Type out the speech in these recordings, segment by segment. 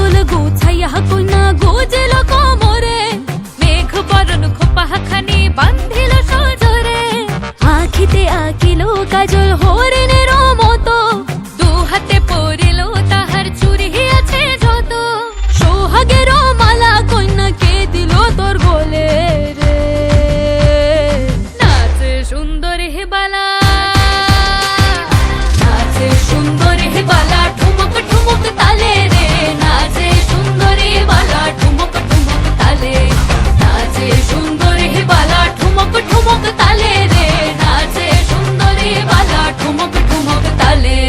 চুল গুছাইয়া কইনা গোজেল কোমরে, মেঘ বরণ খোপা খানি বান্ধিল সজরে। আখিতে আঁকিল কাজল হরিণের মতো, দু হাতে পরিল তাহার চুরি আছে যত। সোহাগের মালা কইনা কে দিল তোর গলে রে, নাচে সুন্দর হে বালা, নাচে সুন্দর হে বালা ঠুমক ঠুমক তালে রে, নাচে সুন্দর হে বালা ঠুমক ঠুমক তালে। নাচে সুন্দর হে বালা ঠুমক ঠুমক তালে রে, নাচে সুন্দর হে বালা ঠুমক ঠুমক তালে।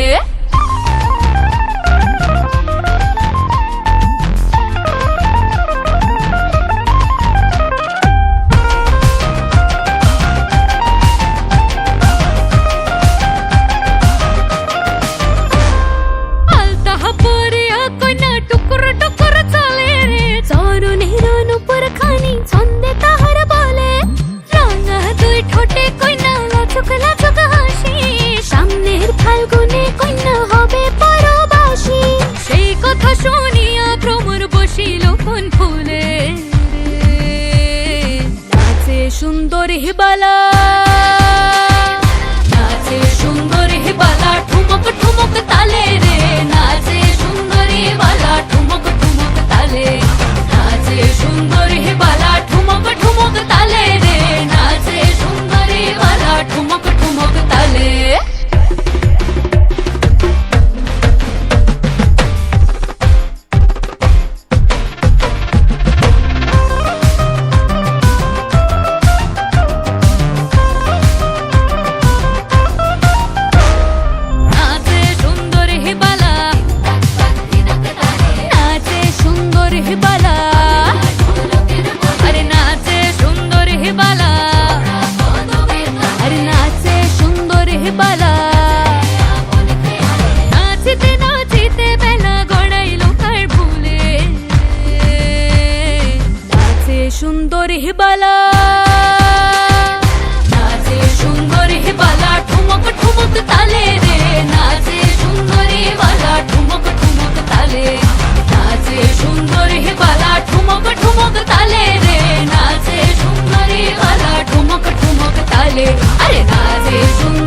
শুনিয়া ভ্রমর বসিল কোন ফুলে রে, নাচে সুন্দর হে বালা, নাচে সুন্দর হে বালা ঠুমক ঠুমক তালে রে, নাচে সুন্দর হে বালা ঠুমক ঠুমক তালে। নাচে সুন্দর হে বালা ঠুমক ঠুমক তালে রে, নাচে সুন্দর হে বালা ঠুমক ঠুমক তালে। সুন্দর হে বালা, নাচে সুন্দর হে বালা ঠুমক ঠুমক তালে রে, নাচে সুন্দর হে বালা ঠুমক ঠুমক তালে। নাচে সুন্দর হে বালা ঠুমক ঠুমক তালে রে, নাচে সুন্দর হে বালা ঠুমক ঠুমক তালে। আরে নাচে সুন্দর